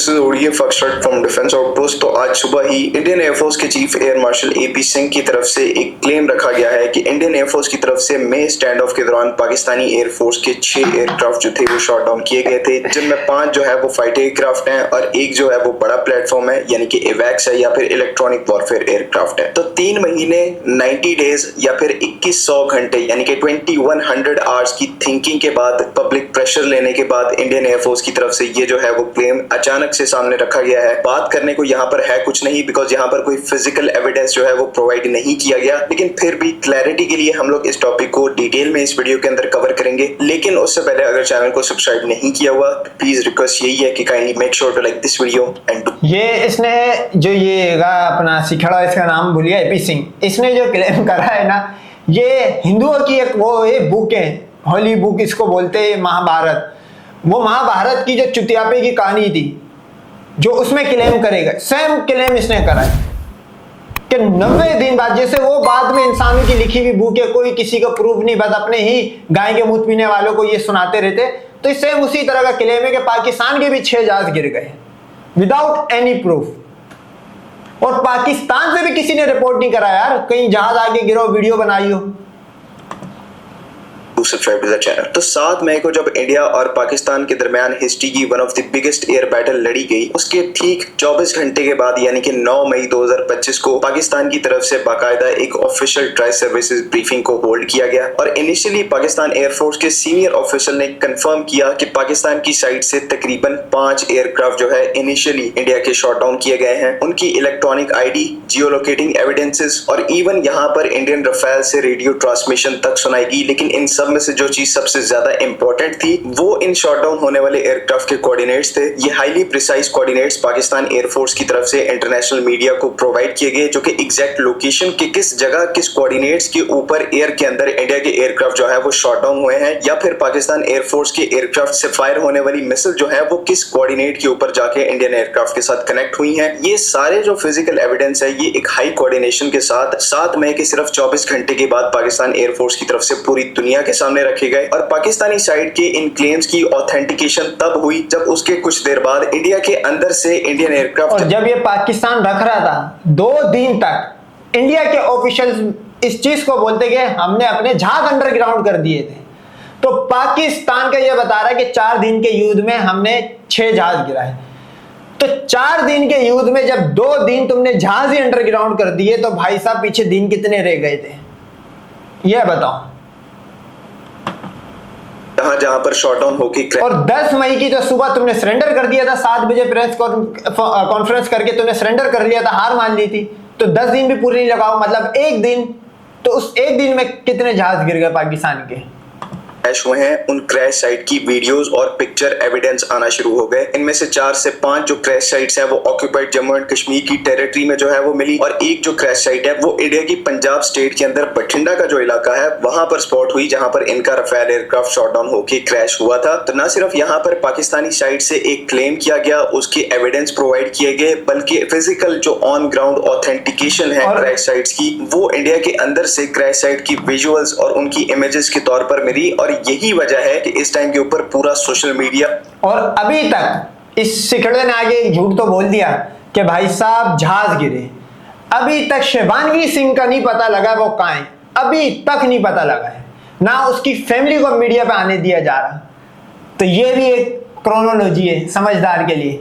This is ODF foxtrot from defence outpost. तो आज सुबह ही इंडियन एयरफोर्स के chief air marshal AP Singh की तरफ से एक क्लेम रखा गया है कि इंडियन एयरफोर्स की तरफ से मे स्टैंड ऑफ के दौरान पाकिस्तानी एयरफोर्स के 6 एयरक्राफ्ट जो थे वो शॉट डाउन किए गए थे, जिनमें 5 जो है वो फाइट एयरक्राफ्ट हैं और एक जो है वो बड़ा प्लेटफॉर्म है यानी कि एवैक्स है या फिर इलेक्ट्रॉनिक वॉरफेयर एयरक्राफ्ट है। तो 3 महीने 90 डेज या फिर 2100 घंटे यानी कि 2100 आवर्स की थिंकिंग के बाद, पब्लिक प्रेशर लेने के बाद इंडियन एयरफोर्स की तरफ से ये जो है वो क्लेम अचानक से सामने रखा गया है। बात करने को यहाँ पर है कुछ नहीं, बिकॉज यहाँ पर कोई फिजिकल एविडेंस जो है वो प्रोवाइड नहीं किया गया, लेकिन फिर भी क्लैरिटी के लिए हम लोग इस टॉपिक को डिटेल में इस वीडियो के अंदर कवर करेंगे। लेकिन उससे पहले अगर चैनल को सब्सक्राइब नहीं किया हुआ तो प्लीज रिक्वेस्ट यही है कि kindly make sure to like this video and ये इसने जो ये अपना सिखड़ा, इसका नाम भूलिए, एपी सिंह, इसने जो क्लेम करा है ना, ये हिंदुओं की एक बुक है, होली बुक इसको बोलते हैं, महाभारत। वो महाभारत की जो चुतियापे की कहानी थी जो उसमें क्लेम करेगा, सेम क्लेम इसने करा है कि 90 दिन बाद, जैसे वो बाद में इंसानों की लिखी हुई बुक है, कोई किसी को प्रूफ नहीं, बस अपने ही गाय के मूत पीने वालों को ये सुनाते रहते। तो सेम उसी तरह का क्लेम है कि पाकिस्तान के भी 6 जहाज गिर गए विदाउट एनी प्रूफ, और पाकिस्तान से भी किसी ने रिपोर्ट नहीं करा यार कहीं जहाज आगे गिरो, वीडियो बनाई हो। Subscribe to the channel. तो 7 मई को जब इंडिया और पाकिस्तान के दरमियान हिस्ट्री की one of the biggest air battle लड़ी गई, उसके ठीक 24 घंटे के बाद यानी कि 9 मई 2025 को पाकिस्तान की तरफ से बाकायदा एक ऑफिशियल ट्राई सर्विसेज ब्रीफिंग को होल्ड किया गया और इनिशियली पाकिस्तान एयरफोर्स के सीनियर ऑफिशियल ने कंफर्म किया कि पाकिस्तान की साइड से तकरीबन 5 एयरक्राफ्ट जो है इनिशियली इंडिया के शॉट डाउन किए गए हैं। उनकी इलेक्ट्रॉनिक आईडी, जियोलोकेटिंग एविडेंसेस और इवन यहाँ पर इंडियन रफेल से रेडियो ट्रांसमिशन तक सुनाई गई। लेकिन इन सब में से जो चीज सबसे ज्यादा इंपॉर्टेंट थी वो इन शॉट डाउन होने वाले एयरक्राफ्ट के कोऑर्डिनेट्स थे। ये highly precise coordinates Pakistan air force की तरफ से इंटरनेशनल मीडिया को प्रोवाइड किए गए, जो कि एग्जैक्ट लोकेशन के किस जगह, किस कोऑर्डिनेट्स के ऊपर एयर के अंदर इंडिया के एयरक्राफ्ट जो है वो शॉट डाउन हुए हैं, या फिर पाकिस्तान एयरफोर्स के एयरक्राफ्ट से फायर होने वाली मिसाइल जो है वो किस कोऑर्डिनेट के ऊपर जाके इंडियन एयरक्राफ्ट के साथ कनेक्ट हुई है। ये सारे जो फिजिकल एविडेंस है ये एक हाई कोऑर्डिनेशन के साथ 7 मई के सिर्फ 24 घंटे के बाद पाकिस्तान एयरफोर्स की तरफ से पूरी दुनिया के सामने रखे गए। और पाकिस्तानी साइड के इन क्लेम्स की ऑथेंटिकेशन तब हुई जब उसके कुछ देर बाद इंडिया के अंदर से इंडियन एयरक्राफ्ट, और जब ये पाकिस्तान रख रहा था 2 दिन तक इंडिया के ऑफिशियल इस चीज को बोलते गए हमने अपने जहाज अंडरग्राउंड कर दिए थे। तो पाकिस्तान का ये बता रहा है कि 4 दिन के युद्ध में हमने 6 जहाज गिराए। तो 4 दिन के युद्ध में जब 2 दिन तुमने जहाज ही अंडरग्राउंड कर दिए तो भाई साहब पीछे दिन कितने रह गए थे ये बताओ। जहां पर शॉट डाउन होके, और 10 मई की जो सुबह तुमने सरेंडर कर दिया था, 7 बजे प्रेस कॉन्फ्रेंस करके तुमने सरेंडर कर लिया था, हार मान ली थी। तो 10 दिन भी पूरे नहीं लगाओ, मतलब 1 दिन, तो उस 1 दिन में कितने जहाज गिर गए पाकिस्तान के। क्रैश हुए हैं, उन क्रैश साइट की वीडियोस और पिक्चर एविडेंस आना शुरू हो गए। इनमें से 4 से 5 जो क्रैश साइट्स हैं वो ऑक्यूपाइड जम्मू एंड कश्मीर की टेरिटरी में जो है वो मिली, और एक जो क्रैश साइट है वो इंडिया की पंजाब स्टेट के अंदर बठिंडा का जो इलाका है वहां पर स्पॉट हुई, जहां पर इनका रफेल एयरक्राफ्ट शॉट डाउन होकर क्रैश हुआ था। तो न सिर्फ यहाँ पर पाकिस्तानी साइड से एक क्लेम किया गया, उसके एविडेंस प्रोवाइड किए गए, बल्कि फिजिकल जो ऑन ग्राउंड ऑथेंटिकेशन है क्रैश साइट्स की वो इंडिया के अंदर से क्रैश साइट की विजुअल्स और उनकी इमेजेस के तौर पर मिली। और यही वजह है कि इस टाइम के ऊपर पूरा सोशल मीडिया, और अभी तक इस सिकड़े ने आगे झूठ तो बोल दिया कि भाई साहब जहाज गिरे, अभी तक शिवानगी सिंह का नहीं पता लगा वो कहां है, अभी तक नहीं पता लगा है, ना उसकी फैमिली को मीडिया पे आने दिया जा रहा। तो ये भी एक क्रोनोलॉजी है समझदार के लिए।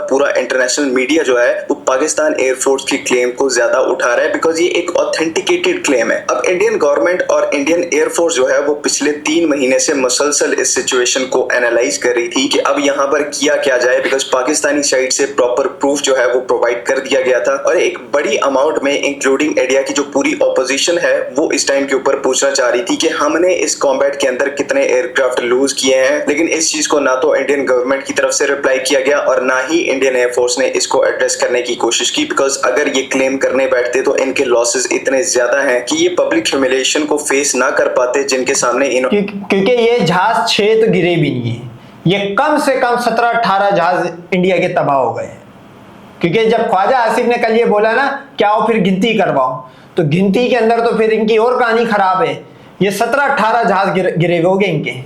पूरा इंटरनेशनल मीडिया जो है वो पाकिस्तान एयरफोर्स की क्लेम को ज्यादा उठा रहा है, बिकॉज ये एक ऑथेंटिकेटेड क्लेम है। अब इंडियन गवर्नमेंट और इंडियन एयरफोर्स जो है वो पिछले 3 महीने से मुसलसल इस सिचुएशन को एनालाइज कर रही थी कि अब यहाँ पर किया क्या जाए, बिकॉज पाकिस्तानी साइड से प्रॉपर प्रूफ जो है वो प्रोवाइड कर दिया गया था, और एक बड़ी अमाउंट में इंक्लूडिंग इंडिया की जो पूरी ऑपोजिशन है वो इस टाइम के ऊपर पूछना चाह रही थी कि हमने इस कॉम्बैट के अंदर कितने एयरक्राफ्ट लूज किए हैं। लेकिन इस चीज को ना तो इंडियन गवर्नमेंट की तरफ से रिप्लाई किया गया और ना ही इंडियन एयरफोर्स ने इसको एड्रेस करने की कोशिश की, बिकॉज अगर ये क्लेम करने बैठते तो इनके लॉसेस इतने ज्यादा हैं कि ये पब्लिक ह्यूमिलिएशन को फेस ना कर पाते जिनके सामने क्योंकि ये जहाज 6 तो गिरे भी नहीं है, ये कम से कम 17-18 जहाज इंडिया के तबाह हो गए। क्योंकि जब ख्वाजा आसिफ ने कल ये बोला ना क्या हो फिर गिनती करवाओ, तो गिनती के अंदर तो फिर इनकी और कहानी खराब है। ये 17-18 जहाज गिरे हुए इनके।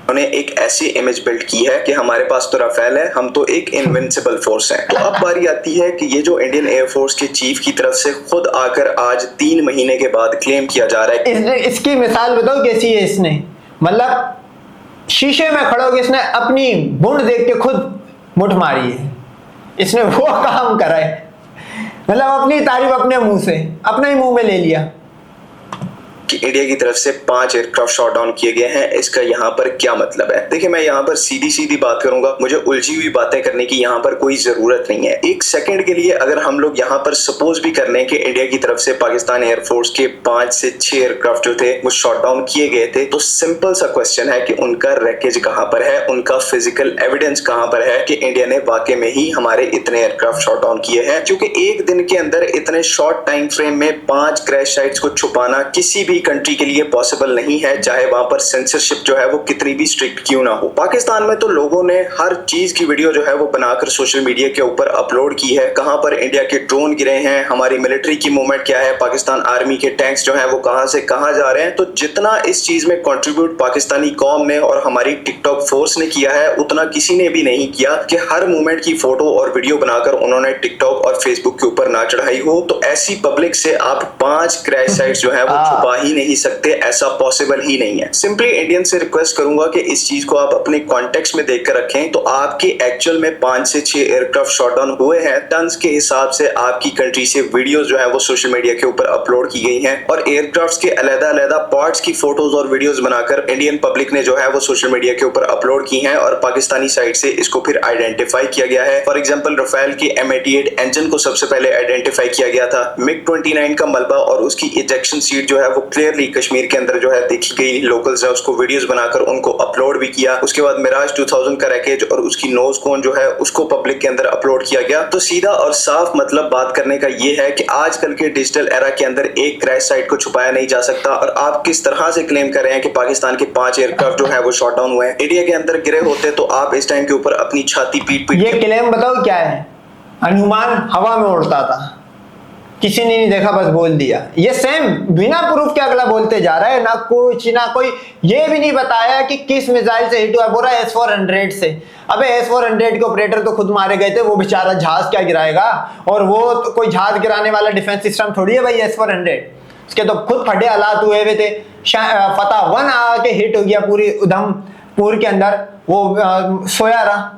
उन्होंने एक ऐसी इमेज बिल्ड की है कि हमारे पास तो राफेल है, हम तो एक इनविंसिबल फोर्स हैं। तो अब बारी आती है कि ये जो इंडियन एयरफोर्स के चीफ की तरफ से खुद आकर आज 3 महीने के बाद क्लेम किया जा रहा है। इसकी मिसाल बताओ कैसी है। इसने मतलब शीशे में खड़ो के इसने अपनी बूंद देख के खुद मुठ मारी है। इसने वो काम करा है, मतलब अपनी तारीफ अपने मुंह से, अपने ही मुंह में ले लिया कि इंडिया की तरफ से 5 एयरक्राफ्ट शॉट डाउन किए गए हैं। इसका यहाँ पर क्या मतलब है? देखिए, मैं यहाँ पर सीधी सीधी बात करूंगा, मुझे उलझी हुई बातें करने की यहाँ पर कोई जरूरत नहीं है। एक सेकंड के लिए अगर हम लोग यहाँ पर सपोज भी कर लें कि इंडिया की तरफ से पाकिस्तान एयरफोर्स के 5 से 6 एयरक्राफ्ट जो थे वो शॉट डाउन किए गए थे, तो सिंपल सा क्वेश्चन है कि उनका रैकेज कहाँ पर है, उनका फिजिकल एविडेंस कहाँ पर है कि इंडिया ने वाकई में ही हमारे इतने एयरक्राफ्ट शॉट डाउन किए हैं। क्योंकि एक दिन के अंदर इतने शॉर्ट टाइम फ्रेम में 5 क्रैश साइट्स को छुपाना किसी भी कंट्री के लिए पॉसिबल नहीं है, चाहे वहां पर सेंसरशिप जो है वो कितनी भी स्ट्रिक्ट क्यों ना हो। पाकिस्तान में तो लोगों ने हर चीज की वीडियो जो है वो बनाकर सोशल मीडिया के ऊपर अपलोड की है। कहां पर इंडिया के ड्रोन गिरे हैं, हमारी मिलिट्री की मूवमेंट क्या है, पाकिस्तान आर्मी के टैंक्स जो है वो कहां से कहां जा रहे हैं। तो जितना इस चीज में कंट्रीब्यूट पाकिस्तानी कौम ने और हमारी टिकटॉक फोर्स ने किया है, उतना किसी ने भी नहीं किया कि हर मूवमेंट की फोटो और वीडियो बनाकर उन्होंने टिकटॉक और फेसबुक के ऊपर ना चढ़ाई हो। तो ऐसी पब्लिक से आप 5 क्रैश साइट्स जो है वो छुपा ही नहीं सकते, ऐसा पॉसिबल ही नहीं है। सिंपली इंडियन से रिक्वेस्ट करूंगा कि इस चीज को आप अपने कॉन्टेक्स्ट में देखकर रखें। तो आपके एक्चुअल में 5 से 6 एयरक्राफ्ट शॉट डाउन हुए हैं, टन्स के हिसाब से आपकी कंट्री से वीडियोस जो है वो सोशल मीडिया के ऊपर अपलोड की गई हैं और एयरक्राफ्ट के अलग-अलग पार्ट्स की फोटोज और वीडियोस बनाकर इंडियन पब्लिक ने जो है वो सोशल मीडिया के ऊपर अपलोड की हैं और पाकिस्तानी साइड से इसको फिर आइडेंटिफाई किया गया है। फॉर एग्जांपल, राफेल के M88 इंजन को सबसे पहले आइडेंटिफाई किया गया था। MiG-29 का मलबा और उसकी इजेक्शन सीट जो है वो क्लियरली कश्मीर के अंदर जो है देखी गई। लोकल्स ने उसको वीडियोस बनाकर उनको अपलोड भी किया। उसके बाद मिराज 2000 का रैकेज और उसकी नोज कोन जो है उसको पब्लिक के अंदर अपलोड किया गया। तो सीधा और साफ मतलब बात करने का ये है कि आजकल के डिजिटल एरा के अंदर एक क्रैश साइट को छुपाया नहीं जा सकता। और आप किस तरह से क्लेम कर रहे हैं कि पाकिस्तान के 5 एयरक्राफ्ट जो है वो शॉट डाउन हुए हैं, इंडिया के अंदर गिरे होते तो आप इस टाइम के ऊपर अपनी छाती पीट ये क्लेम बताओ क्या है? अनुमान हवा में उड़ता था, किसी ने नहीं देखा, बस बोल दिया। ये सेम बिना प्रूफ के अगला बोलते जा रहा है, ना कुछ ना कोई ये भी नहीं बताया कि किस मिसाइल से हिट हुआ। बोला S-400 से। अबे S-400 के ऑपरेटर तो खुद मारे गए थे, वो बेचारा जहाज क्या गिराएगा? और वो तो कोई जहाज गिराने वाला डिफेंस सिस्टम थोड़ी है भाई S-400। उसके तो खुद फटे हालात हुए थे। फतह 1 आके हिट हो गया पूरी उधमपुर के अंदर, वो सोया रहा।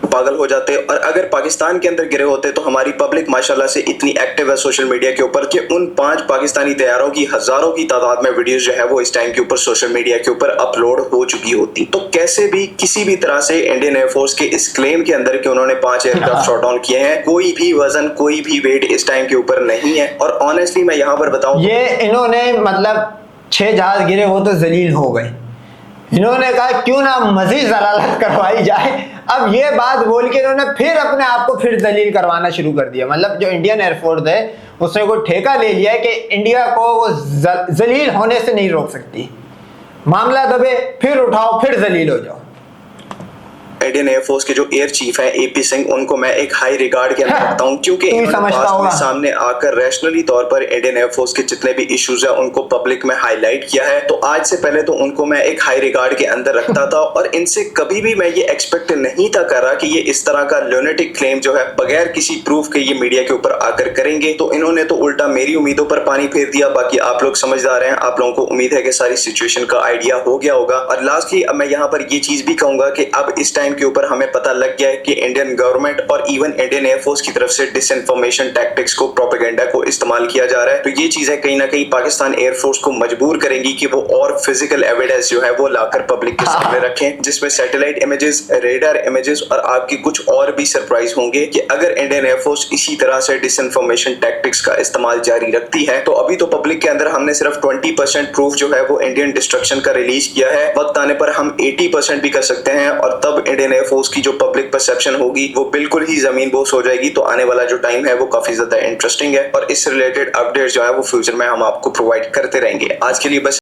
पागल हो जाते। और अगर पाकिस्तान के अंदर गिरे होते तो हमारी पब्लिक माशाल्लाह से इतनी एक्टिव है सोशल मीडिया के ऊपर कि उन 5 पाकिस्तानी तैयारों की हजारों की तादाद में वीडियोस जो है वो इस टाइम के ऊपर सोशल मीडिया के ऊपर अपलोड हो चुकी होती। तो कैसे भी किसी भी तरह से इंडियन एयरफोर्स के इस क्लेम के अंदर कि उन्होंने 5 एयरक्राफ्ट शॉट डाउन किए हैं, कोई भी वजन, कोई भी वेट इस टाइम के ऊपर नहीं है। और ऑनेस्टली मैं यहाँ पर बताऊं, ये इन्होंने मतलब 6 जहाज गिरे वो तो जलील हो गए। इन्होंने कहा क्यों ना मजीद जलालत करवाई जाए। अब ये बात बोल के इन्होंने फिर अपने आप को फिर दलील करवाना शुरू कर दिया। मतलब जो इंडियन एयरफोर्स है उसने कोई ठेका ले लिया है कि इंडिया को वो जलील होने से नहीं रोक सकती। मामला दबे, फिर उठाओ, फिर जलील हो जाओ। इंडियन एयरफोर्स के जो एयर चीफ हैं AP सिंह, उनको मैं एक हाई रिगार्ड के अंदर रखता हूं क्योंकि इन्होंने सामने आकर रैशनली तौर पर इंडियन एयरफोर्स के जितने भी इश्यूज है उनको पब्लिक में हाईलाइट किया है। तो आज से पहले तो उनको मैं एक हाई रिगार्ड के अंदर रखता था और इनसे कभी भी मैं ये एक्सपेक्ट नहीं था कर रहा कि ये इस तरह का ल्यूनेटिक क्लेम जो है बगैर किसी प्रूफ के ये मीडिया के ऊपर आकर करेंगे। तो इन्होंने तो उल्टा मेरी उम्मीदों पर पानी फेर दिया। बाकी आप लोग समझदार हैं, आप लोगों को उम्मीद है कि सारी सिचुएशन का आइडिया हो गया होगा। और लास्टली अब मैं यहाँ पर ये चीज भी कहूंगा कि अब इस टाइम के ऊपर हमें पता लग गया है कि इंडियन गवर्नमेंट और इवन इंडियन एयरफोर्स की तरफ से डिसइंफॉर्मेशन टैक्टिक्स को, प्रोपेगेंडा को इस्तेमाल किया जा रहा है। तो ये चीजें कहीं ना कहीं पाकिस्तान एयरफोर्स को मजबूर करेंगी कि वो और फिजिकल एविडेंस जो है वो लाकर पब्लिक के सामने रखें, जिसमें सैटेलाइट इमेजेस, रेडार इमेजेस और आपकी कुछ और भी सरप्राइज होंगे कि अगर इंडियन एयरफोर्स इसी तरह से डिसइंफॉर्मेशन टैक्टिक्स का इस्तेमाल जारी रखती है। तो अभी तो पब्लिक के अंदर हमने सिर्फ 20% प्रूफ जो है वो इंडियन डिस्ट्रक्शन का रिलीज किया है। वक्त आने पर हम 80% भी कर सकते हैं और तब इंडियन एयरफोर्स की जो पब्लिक परसेप्शन होगी वो बिल्कुल ही जमीन बोस हो जाएगी। तो आने वाला जो टाइम है वो काफी ज्यादा इंटरेस्टिंग है और इससे रिलेटेड अपडेट जो है वो फ्यूचर में हम आपको प्रोवाइड करते रहेंगे। आज के लिए बस